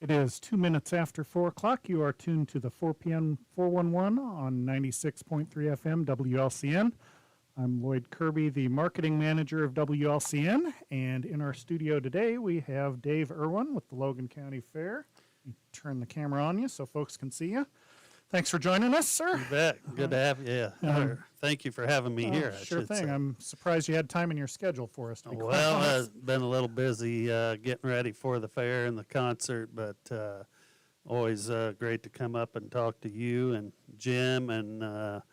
It is 2 minutes after 4 o'clock. You are tuned to the 4 p.m. 411 on 96.3 FM WLCN. I'm Loyd Kirby, the marketing manager of WLCN, and in our studio today we have Dave Irwin with the Logan County Fair. Turn the camera on you so folks can see you. Thanks for joining us, sir. You bet. Good to have you. Thank you for having me here. Sure thing. Say. I'm surprised you had time in your schedule for us. To be well, I've been a little busy getting ready for the fair and the concert, but always great to come up and talk to you and Jim, and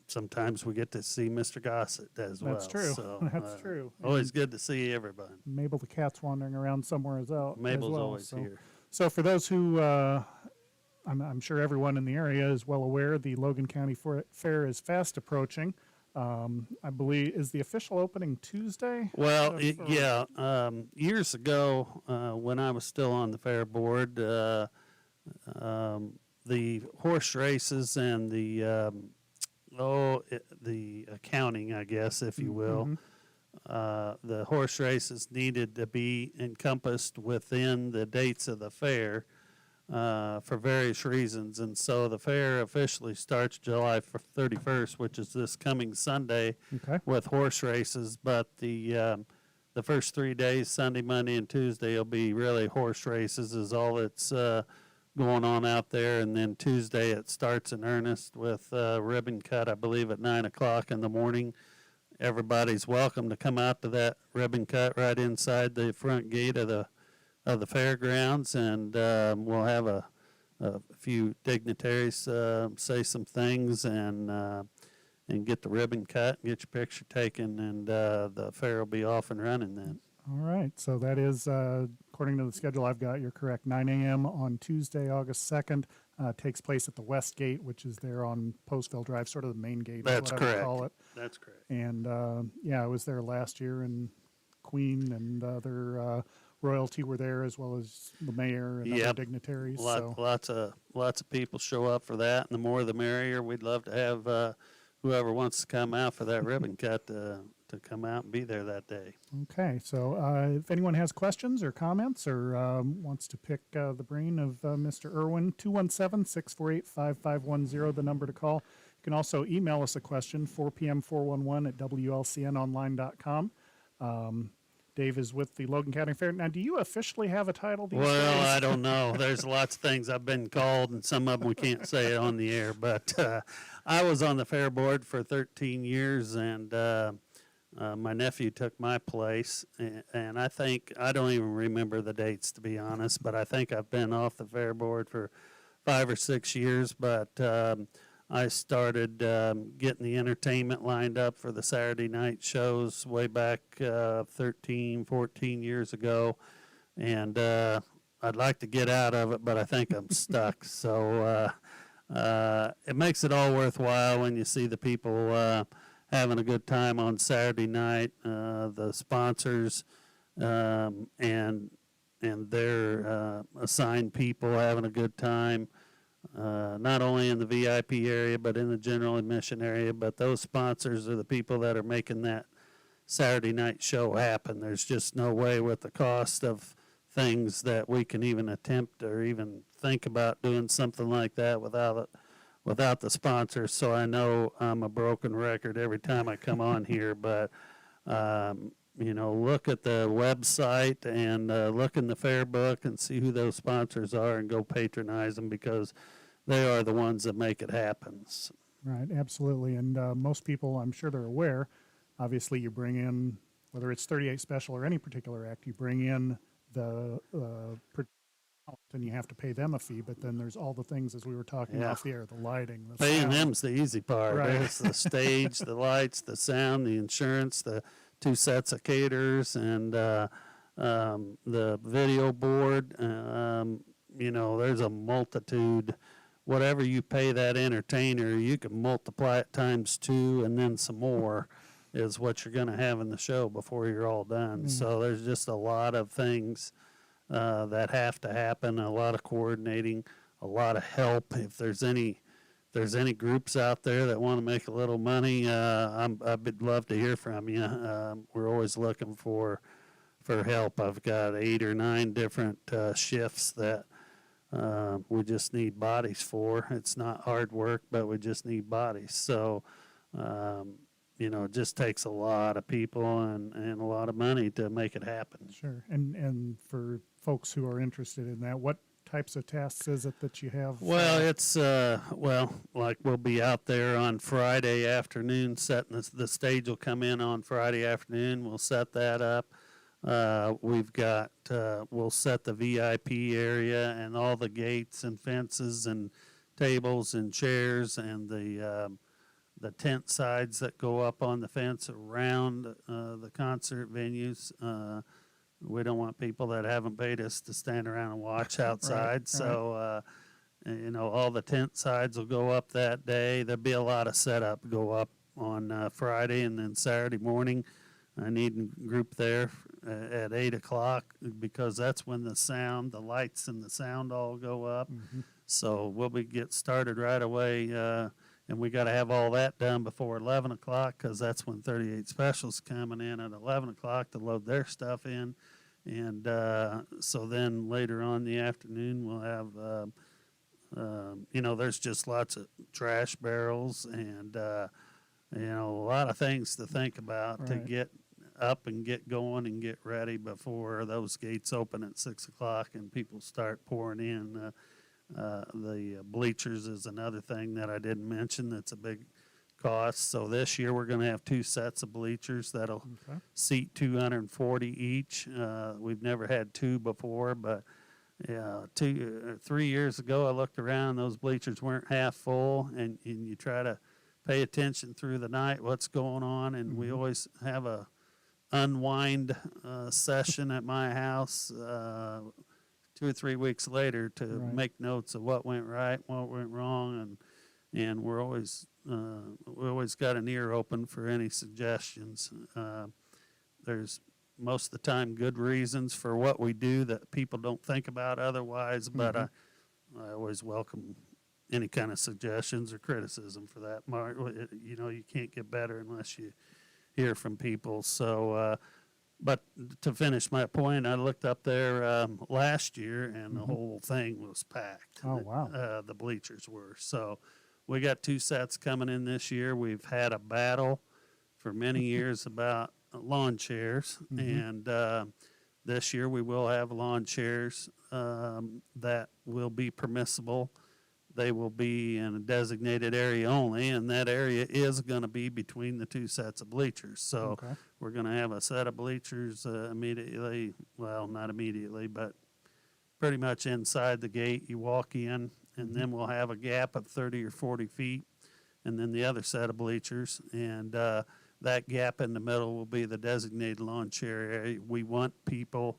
sometimes we get to see Mr. Gossett as well. That's true. So, That's true. Always good to see everybody. Mabel the cat's wandering around somewhere as well. Mabel's always here. So for those who... I'm sure everyone in the area is well aware the Logan County Fair is fast approaching. I believe, is the official opening Tuesday? Well, years ago, when I was still on the fair board, the horse races and the accounting, I guess, if you will, the horse races needed to be encompassed within the dates of the fair. For various reasons, and so the fair officially starts July 31st, which is this coming Sunday, with horse races. But the first 3 days, Sunday, Monday, and Tuesday, will be really horse races is all that's going on out there. And then Tuesday it starts in earnest with ribbon cut, I believe, at 9 o'clock in the morning. Everybody's welcome to come out to that ribbon cut right inside the front gate of the fairgrounds, and we'll have a few dignitaries say some things and get the ribbon cut, and get your picture taken, and the fair will be off and running then. All right, so that is, according to the schedule I've got, you're correct, 9 a.m. on Tuesday, August 2nd. Takes place at the West Gate, which is there on Postville Drive, sort of the main gate. That's correct. Call it. That's correct. And, I was there last year, and Queen and other royalty were there, as well as the mayor and other dignitaries. Lots of people show up for that, and the more the merrier. We'd love to have whoever wants to come out for that ribbon cut to come out and be there that day. Okay, so if anyone has questions or comments or wants to pick the brain of Mr. Irwin, 217-648-5510, the number to call. You can also email us a question, 4pm411 at WLCNonline.com. Dave is with the Logan County Fair. Now, do you officially have a title these days? I don't know. There's lots of things I've been called, and some of them we can't say on the air. But I was on the fair board for 13 years, and my nephew took my place. And I don't even remember the dates, to be honest, but I think I've been off the fair board for 5 or 6 years. But I started getting the entertainment lined up for the Saturday night shows way back 13, 14 years ago. And I'd like to get out of it, but I think I'm stuck. So it makes it all worthwhile when you see the people having a good time on Saturday night, the sponsors and their assigned people having a good time. Not only in the VIP area, but in the general admission area. But those sponsors are the people that are making that Saturday night show happen. There's just no way with the cost of things that we can even attempt or even think about doing something like that without the sponsors. So I know I'm a broken record every time I come on here, but look at the website and look in the fair book and see who those sponsors are and go patronize them, because they are the ones that make it happen. Right, absolutely. And most people, I'm sure they're aware, obviously you bring in, whether it's 38 Special or any particular act, you bring in the and you have to pay them a fee, but then there's all the things, as we were talking off the air, the lighting. The paying sound. them's the easy part. Right. It's the stage, the lights, the sound, the insurance, the 2 sets of caterers, and the video board. There's a multitude. Whatever you pay that entertainer, you can multiply it times 2 and then some more is what you're going to have in the show before you're all done. So there's just a lot of things that have to happen, a lot of coordinating, a lot of help. If there's any groups out there that want to make a little money, I'd love to hear from you. We're always looking for for help. I've got 8 or 9 different shifts that we just need bodies for. It's not hard work, but we just need bodies. So, it just takes a lot of people and a lot of money to make it happen. Sure. And for folks who are interested in that, what types of tasks is it that you have? Well, it's like we'll be out there on Friday afternoon setting the stage will come in on Friday afternoon. We'll set that up. We've got we'll set the VIP area and all the gates and fences and tables and chairs and the tent sides that go up on the fence around the concert venues. We don't want people that haven't paid us to stand around and watch outside. Right. So, all the tent sides will go up that day. There'll be a lot of setup go up on Friday, and then Saturday morning, I need a group there at 8 o'clock because that's when the lights and the sound all go up. Mm-hmm. So we'll get started right away. And we got to have all that done before 11 o'clock because that's when 38 Special's coming in at 11 o'clock to load their stuff in. And so then later on in the afternoon, we'll have, there's just lots of trash barrels and, a lot of things to think about to Right. get up and get going and get ready before those gates open at 6 o'clock and people start pouring in. The bleachers is another thing that I didn't mention that's a big cost. So this year we're going to have 2 sets of bleachers that'll Okay. seat 240 each. We've never had 2 before, but 3 years ago I looked around, those bleachers weren't half full, and you try to pay attention through the night what's going on, and we always have a unwind session at my house 2 or 3 weeks later to Right. make notes of what went right, what went wrong, and we're always we always got an ear open for any suggestions. There's most of the time good reasons for what we do that people don't think about otherwise, but I always welcome any kind of suggestions or criticism for that. You can't get better unless you hear from people. So, but to finish my point, I looked up there last year, and the whole thing was packed. Oh, wow. The bleachers were. So we got 2 sets coming in this year. We've had a battle for many years about lawn chairs, and this year we will have lawn chairs that will be permissible. They will be in a designated area only, and that area is going to be between the 2 sets of bleachers. So Okay. we're going to have a set of bleachers immediately, well, not immediately, but pretty much inside the gate. You walk in, and then we'll have a gap of 30 or 40 feet, and then the other set of bleachers. And that gap in the middle will be the designated lawn chair area. We want people,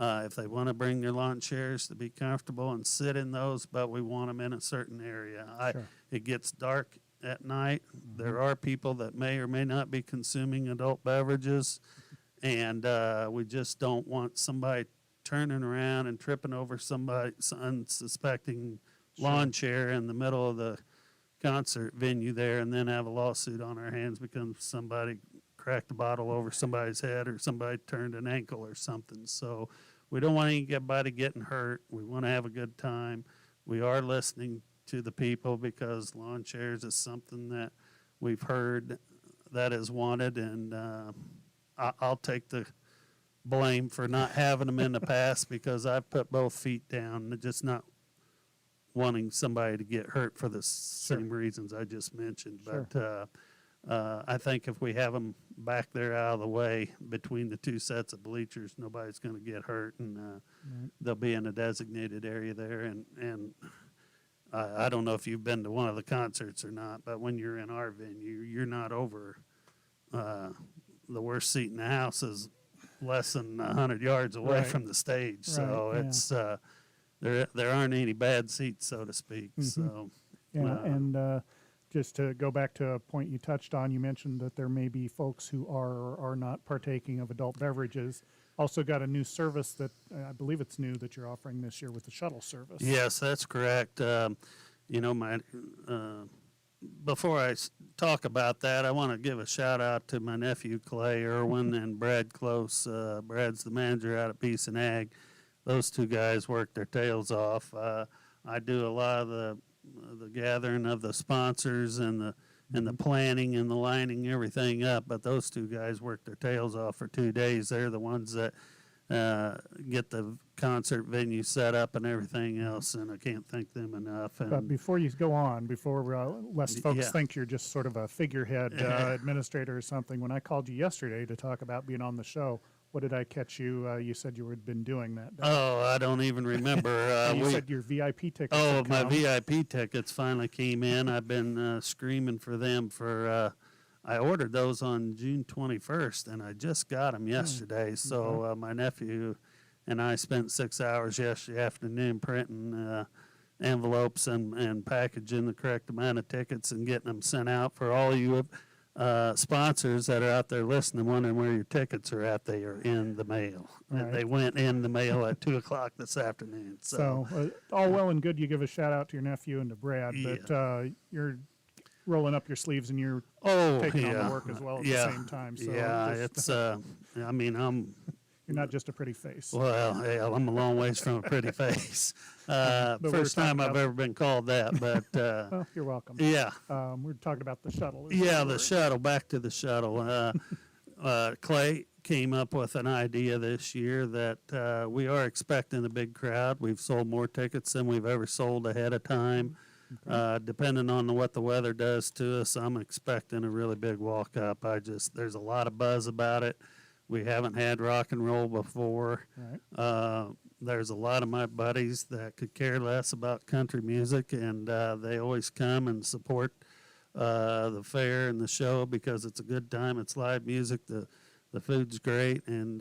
if they want to bring their lawn chairs, to be comfortable and sit in those, but we want them in a certain area. Sure. It gets dark at night. There are people that may or may not be consuming adult beverages, and we just don't want somebody turning around and tripping over somebody's unsuspecting lawn chair in the middle of the concert venue there, and then have a lawsuit on our hands because somebody cracked a bottle over somebody's head or somebody turned an ankle or something. So we don't want anybody getting hurt. We want to have a good time. We are listening to the people because lawn chairs is something that we've heard that is wanted, and I'll take the blame for not having them in the past because I've put both feet down, just not wanting somebody to get hurt for the same reasons I just mentioned. Sure. But I think if we have them back there out of the way between the 2 sets of bleachers, nobody's going to get hurt, and they'll be in a designated area there. And I don't know if you've been to one of the concerts or not, but when you're in our venue, you're not over the worst seat in the house is less than 100 yards away Right. from the stage. So Right, yeah. it's there aren't any bad seats, so to speak. So Yeah, and just to go back to a point you touched on, you mentioned that there may be folks who are or are not partaking of adult beverages. Also got a new service that I believe it's new that you're offering this year with the shuttle service. yes, that's correct. My before I talk about that, I want to give a shout out to my nephew Clay Irwin and Brad Close. Brad's the manager out at Peace and Ag. Those two guys work their tails off. I do a lot of the gathering of the sponsors and the planning and the lining everything up, but those two guys work their tails off for 2 days. They're the ones that get the concert venue set up and everything else, and I can't thank them enough. And But before you go on, before less folks Yeah. think you're just sort of a figurehead administrator or something, when I called you yesterday to talk about being on the show, what did I catch you? You said you had been doing that. oh, I don't even remember. And you said your VIP tickets. Oh, had my come. VIP tickets finally came in. I've been screaming for them for. I ordered those on June 21st, and I just got them yesterday. So my nephew and I spent 6 hours yesterday afternoon printing envelopes and packaging the correct amount of tickets and getting them sent out for all you sponsors that are out there listening, wondering where your tickets are at. They are in the mail. Right. And they went in the mail at 2 o'clock this afternoon. So all well and good. You give a shout out to your nephew and to Brad, but you're rolling up your sleeves and you're taking on the work as well at the same time. So it's. I mean, you're not just a pretty face. Well, hell, I'm a long ways from a pretty face. But we were First time talking I've about- ever been called that, but Well, you're welcome. yeah. We're talking about the shuttle. Yeah, the shuttle, back to the shuttle. Clay came up with an idea this year that we are expecting a big crowd. We've sold more tickets than we've ever sold ahead of time. Depending on what the weather does to us, I'm expecting a really big walk up. There's a lot of buzz about it. We haven't had rock and roll before. Right. There's a lot of my buddies that could care less about country music, and they always come and support the fair and the show because it's a good time. It's live music. The food's great, and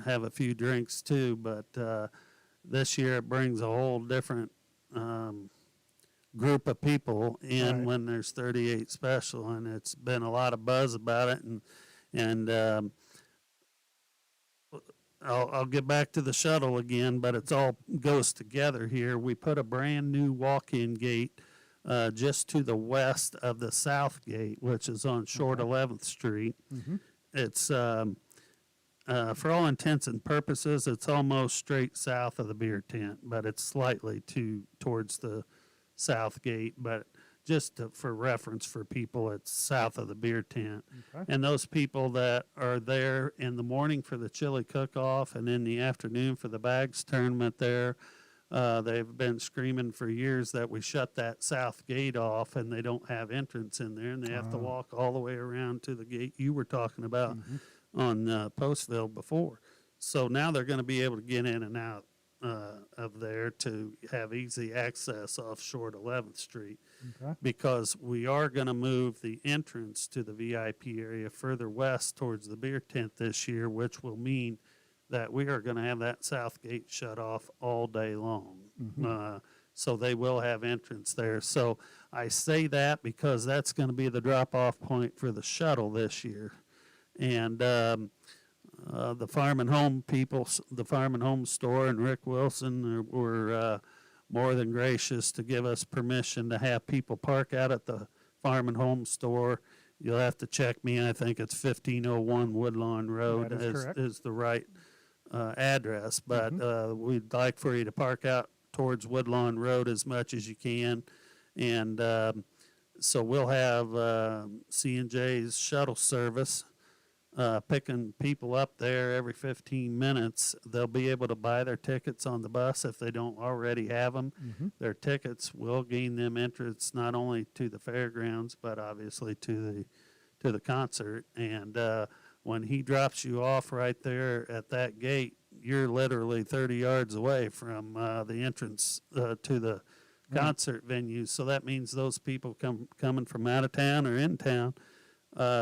have a few drinks too. But this year it brings a whole different group of people in Right. when there's 38 special, and it's been a lot of buzz about it. And I'll get back to the shuttle again, but it's all goes together here. We put a brand new walk-in gate just to the west of the south gate, which is on Short 11th Street. Mm-hmm. It's for all intents and purposes, it's almost straight south of the beer tent, but it's slightly towards the south gate. But just for reference for people, it's south of the beer tent. Okay. And those people that are there in the morning for the chili cook-off and in the afternoon for the bags tournament there, they've been screaming for years that we shut that south gate off and they don't have entrance in there, and they have to walk all the way around to the gate you were talking about on Postville before. So now they're going to be able to get in and out of there to have easy access off Short 11th Street. Okay. Because we are going to move the entrance to the VIP area further west towards the beer tent this year, which will mean that we are going to have that south gate shut off all day long. So they will have entrance there. So I say that because that's going to be the drop-off point for the shuttle this year. And the Farm and Home people, the Farm and Home store and Rick Wilson were more than gracious to give us permission to have people park out at the Farm and Home store. You'll have to check me. I think it's 1501 Woodlawn Road That is correct. is the right address. But we'd like for you to park out towards Woodlawn Road as much as you can. And so we'll have C&J's shuttle service picking people up there every 15 minutes. They'll be able to buy their tickets on the bus if they don't already have them. Their tickets will gain them entrance not only to the fairgrounds, but obviously to the concert. And when he drops you off right there at that gate, you're literally 30 yards away from the entrance to the concert venue. So that means those people coming from out of town or in town,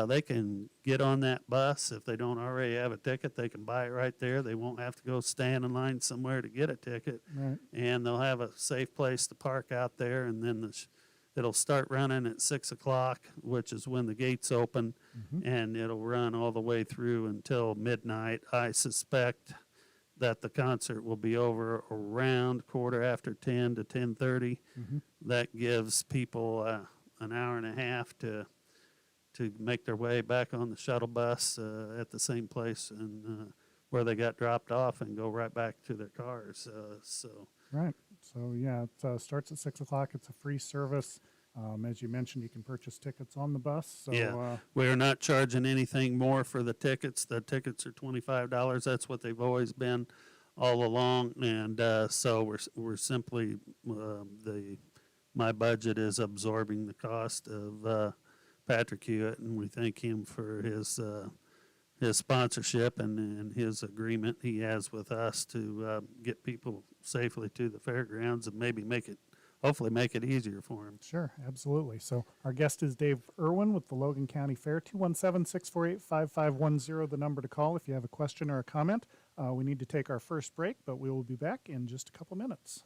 they can get on that bus. If they don't already have a ticket, they can buy it right there. They won't have to go stand in line somewhere to get a ticket. Right. And they'll have a safe place to park out there. And then it'll start running at 6 o'clock, which is when the gates open, and it'll run all the way through until midnight. I suspect that the concert will be over around 10:15 to 10:30. That gives people an hour and a half to make their way back on the shuttle bus at the same place and where they got dropped off and go right back to their cars. Right. So yeah, it starts at 6 o'clock. It's a free service. As you mentioned, you can purchase tickets on the bus. So, yeah, we're not charging anything more for the tickets. The tickets are $25. That's what they've always been all along, and so we're simply my budget is absorbing the cost of Patrick Hewitt, and we thank him for his sponsorship and his agreement he has with us to get people safely to the fairgrounds and maybe hopefully make it easier for them. Sure, absolutely. So our guest is Dave Irwin with the Logan County Fair. 217-648-5510, the number to call if you have a question or a comment. We need to take our first break, but we will be back in just a couple minutes.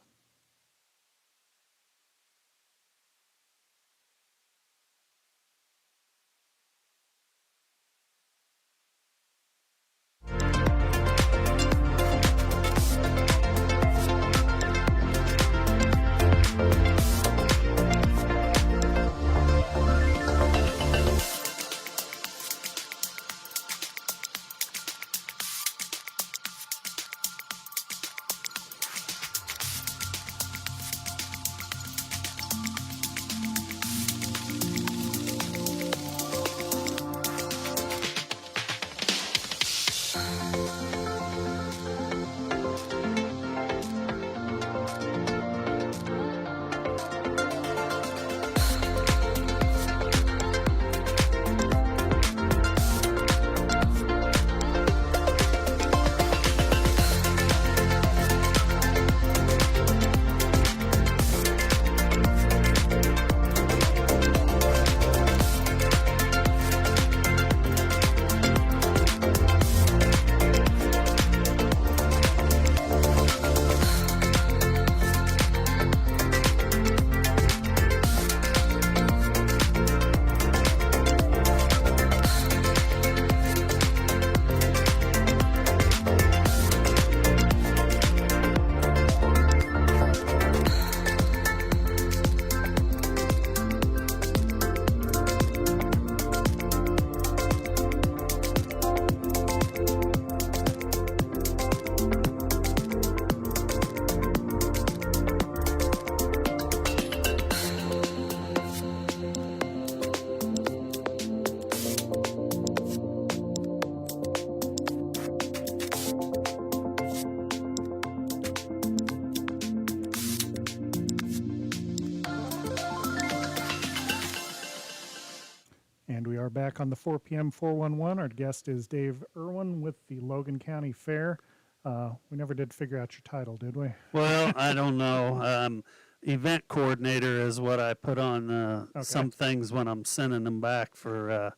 And we are back on the 4 p.m. 411. Our guest is Dave Irwin with the Logan County Fair. We never did figure out your title, did we? Well, I don't know. Event coordinator is what I put on Okay. some things when I'm sending them back for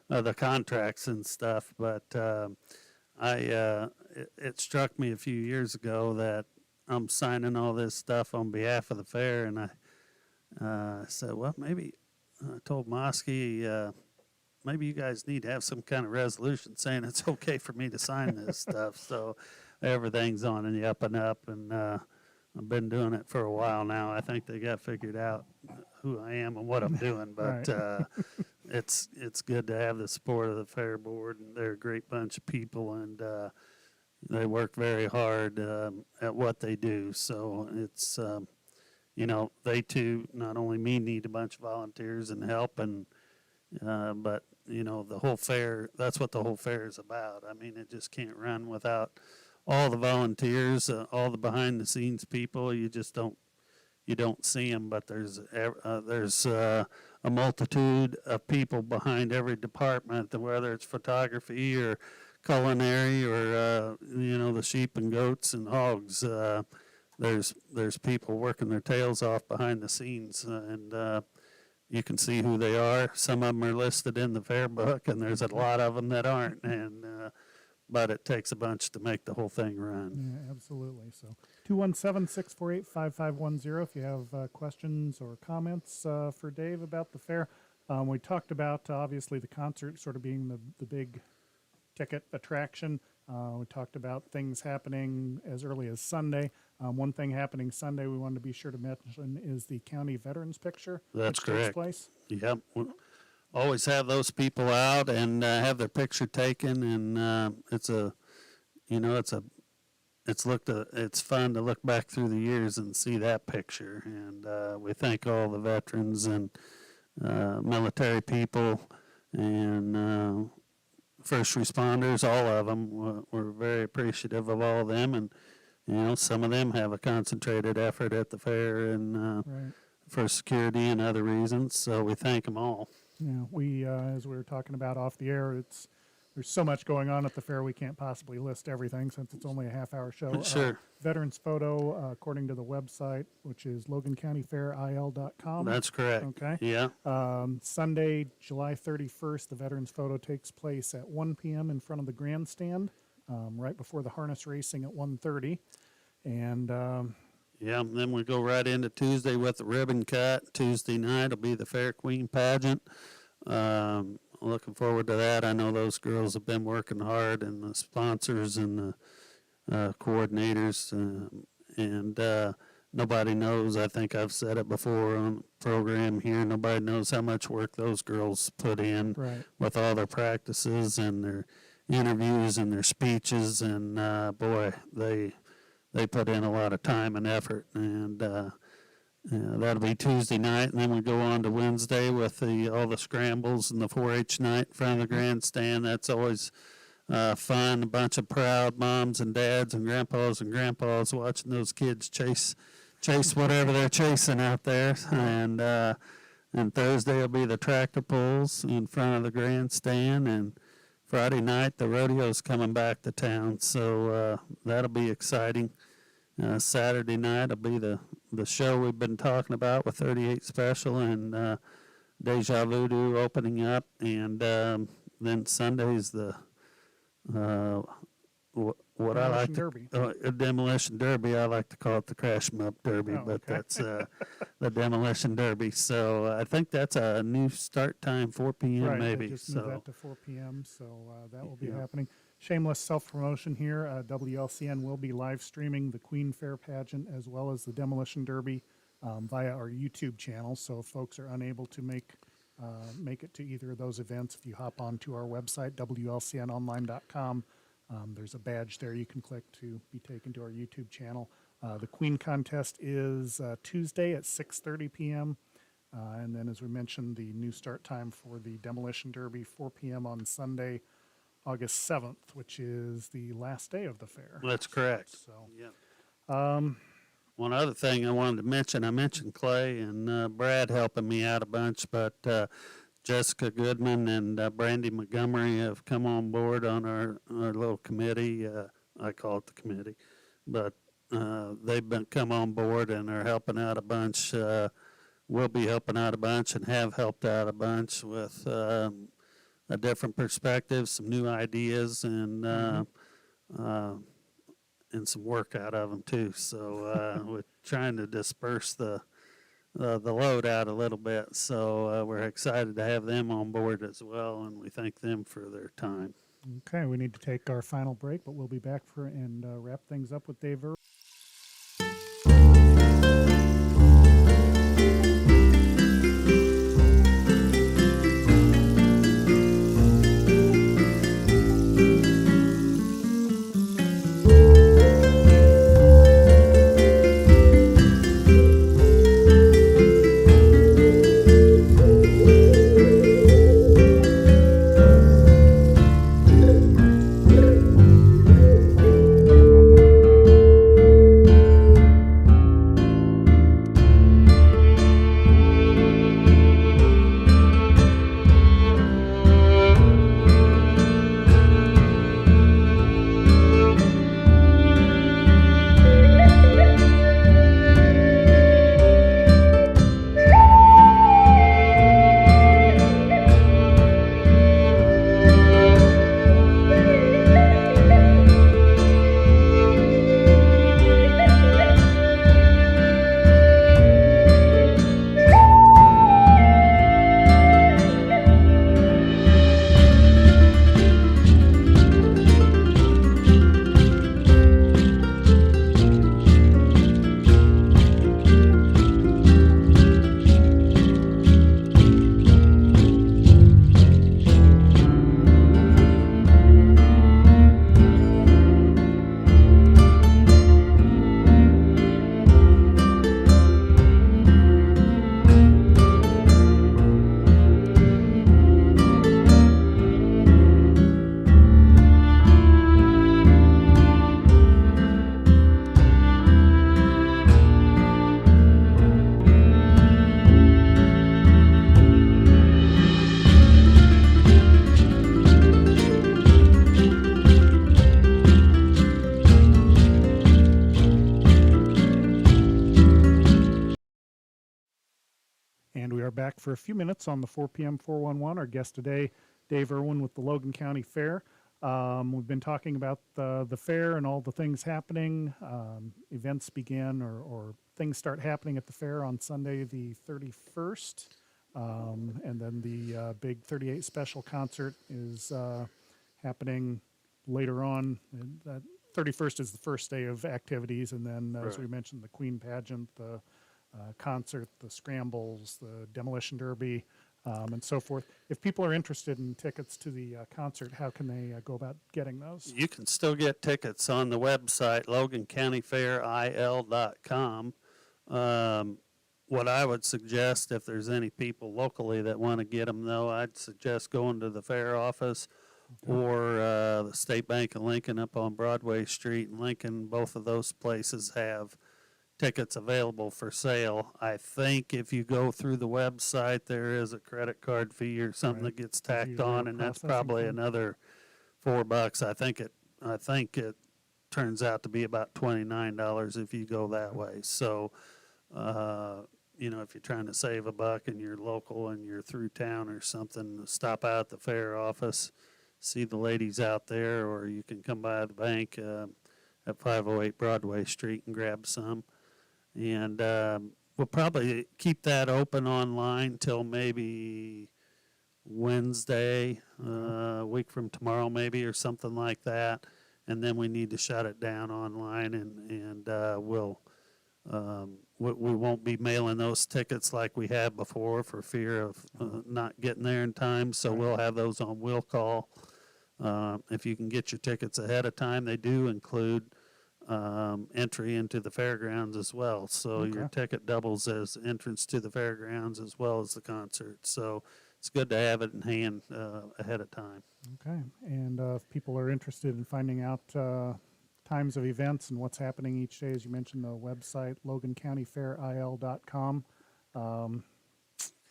the contracts and stuff. But it struck me a few years ago that I'm signing all this stuff on behalf of the fair, and I said, well, maybe I told Mosky, maybe you guys need to have some kind of resolution saying it's okay for me to sign this stuff. So everything's on the up and up, and I've been doing it for a while now. I think they got figured out who I am and what I'm doing, but it's good to have the support of the fair board, and they're a great bunch of people, and they work very hard at what they do. So it's they too, not only me, need a bunch of volunteers and help, and but the whole fair, that's what the whole fair is about. I mean, it just can't run without all the volunteers, all the behind the scenes people. You don't see them, but there's a multitude of people behind every department, whether it's photography or culinary or the sheep and goats and hogs. There's people working their tails off behind the scenes, and you can see who they are. Some of them are listed in the fair book, and there's a lot of them that aren't. And but it takes a bunch to make the whole thing run. Yeah, absolutely. So 217-648-5510 if you have questions or comments for Dave about the fair. We talked about, obviously, the concert sort of being the big ticket attraction. We talked about things happening as early as Sunday. One thing happening Sunday we wanted to be sure to mention is the county veterans picture. That's which takes correct. place. Yep. Always have those people out and have their picture taken, and it's fun to look back through the years and see that picture. And we thank all the veterans and military people and first responders, all of them. We're very appreciative of all of them, and some of them have a concentrated effort at the fair and Right. for security and other reasons. So we thank them all. Yeah, we as we were talking about off the air, there's so much going on at the fair we can't possibly list everything since it's only a half-hour show. Sure. Veterans photo, according to the website, which is logancountyfairil.com. That's correct. Okay. Yeah. Sunday, July 31st, the veterans photo takes place at 1 p.m. in front of the grandstand, right before the harness racing at 1:30. And Yeah, and then we go right into Tuesday with the ribbon cut. Tuesday night will be the Fair Queen pageant. Looking forward to that. I know those girls have been working hard, and the sponsors and the coordinators, and nobody knows. I think I've said it before on the program here. Nobody knows how much work those girls put in right. with all their practices and their interviews and their speeches, and boy, they put in a lot of time and effort, and that'll be Tuesday night, and then we go on to Wednesday with all the scrambles and the 4-H night in front of the grandstand. That's always fun. A bunch of proud moms and dads and grandpas watching those kids chase whatever they're chasing out there. And Thursday will be the tractor pulls in front of the grandstand, and Friday night the rodeo's coming back to town, so that'll be exciting. Saturday night will be the show we've been talking about with 38 Special and Deja Voodoo opening up, and then Sunday's the what I like Demolition to Demolition Derby. I like to call it the Crash 'em Up Derby, Oh, but okay. that's the Demolition Derby. So I think that's a new start time, 4 p.m. Right, maybe. they just moved So that to 4 p.m., so that will be Yeah. happening. Shameless self-promotion here. WLCN will be live streaming the Queen Fair pageant as well as the Demolition Derby via our YouTube channel. So if folks are unable to make it to either of those events, if you hop onto our website, WLCNonline.com, there's a badge there you can click to be taken to our YouTube channel. The Queen contest is Tuesday at 6:30 p.m. And then, as we mentioned, the new start time for the Demolition Derby, 4 p.m. on Sunday, August 7th, which is the last day of the fair. that's correct. So, Yeah. One other thing I wanted to mention, I mentioned Clay and Brad helping me out a bunch, but Jessica Goodman and Brandy Montgomery have come on board on our little committee. I call it the committee, but they've come on board and are helping out a bunch. We'll be helping out a bunch and have helped out a bunch with a different perspective, some new ideas, and some work out of them too. So we're trying to disperse the load out a little bit. So we're excited to have them on board as well, and we thank them for their time. okay, we need to take our final break, but we'll be back and wrap things up with Dave Irwin. And we are back for a few minutes on the 4 p.m. 411. Our guest today, Dave Irwin with the Logan County Fair. We've been talking about the fair and all the things happening. Events begin or things start happening at the fair on Sunday the 31st. And then the big 38 special concert is happening later on. And that 31st is the first day of activities. And then, as we mentioned, the Queen Pageant, the concert, the scrambles, the demolition derby, and so forth. If people are interested in tickets to the concert, how can they go about getting those? You can still get tickets on the website, LoganCountyFairIL.com. What I would suggest, if there's any people locally that want to get them, though, I'd suggest going to the fair office or the State Bank of Lincoln up on Broadway Street in Lincoln. Both of those places have tickets available for sale. I think if you go through the website, there is a credit card fee or something that gets tacked on, and that's probably another $4. I think it turns out to be about $29 if you go that way. So, you know, if you're trying to save a buck and you're local and you're through town or something, stop out at the fair office, see the ladies out there, or you can come by the bank at 508 Broadway Street and grab some. And we'll probably keep that open online till maybe Wednesday, a week from tomorrow maybe, or something like that. And then we need to shut it down online, and we won't be mailing those tickets like we have before for fear of not getting there in time. So we'll have those on will call. If you can get your tickets ahead of time, they do include entry into the fairgrounds as well. So your ticket doubles as entrance to the fairgrounds as well as the concert. So it's good to have it in hand ahead of time. Okay. And if people are interested in finding out times of events and what's happening each day, as you mentioned, the website, LoganCountyFairIL.com.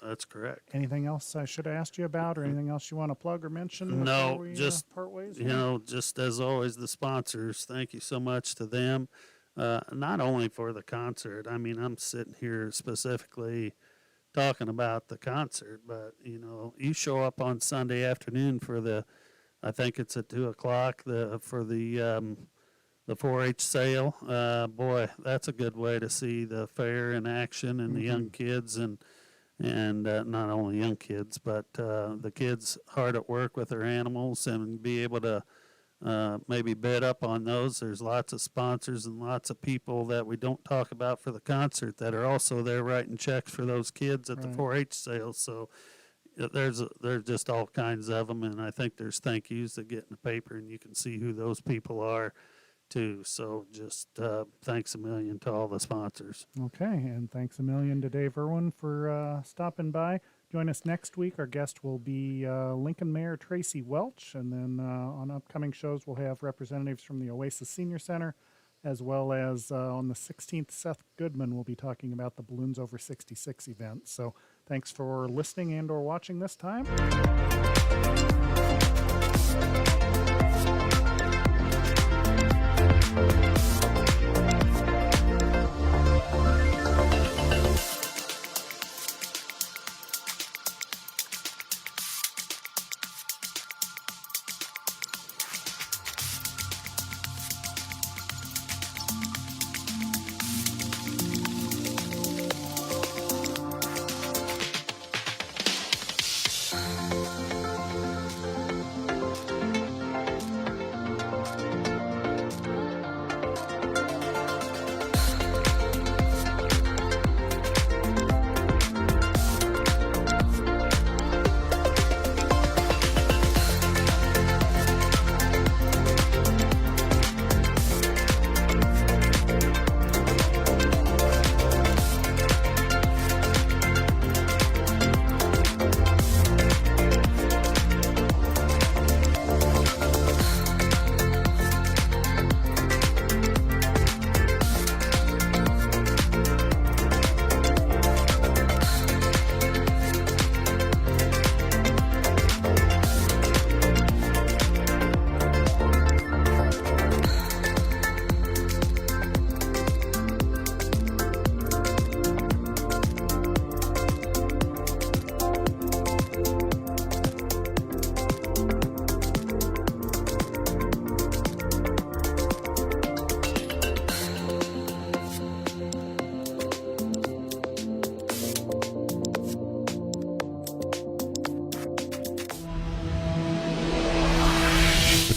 That's correct. Anything else I should have asked you about, or anything else you want to plug or mention? No, we, just part ways. You know, just as always, the sponsors. Thank you so much to them. Not only for the concert. I mean, I'm sitting here specifically talking about the concert, but you know, you show up on Sunday afternoon for I think it's at 2:00 for the 4-H sale. Boy, that's a good way to see the fair in action and the young kids and not only young kids, but the kids hard at work with their animals and be able to maybe bid up on those. There's lots of sponsors and lots of people that we don't talk about for the concert that are also there writing checks for those kids at the 4-H sales. So there's just all kinds of them, and I think there's thank yous that get in the paper, and you can see who those people are too. So just thanks a million to all the sponsors. Okay, and thanks a million to Dave Irwin for stopping by. Join us next week. Our guest will be Lincoln Mayor Tracy Welch, and then on upcoming shows we'll have representatives from the Oasis Senior Center, as well as on the 16th, Seth Goodman will be talking about the Balloons Over 66 event. So thanks for listening and or watching this time.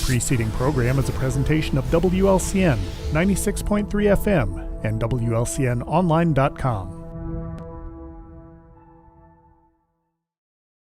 preceding program is a presentation of WLCN 96.3 FM and WLCNonline.com.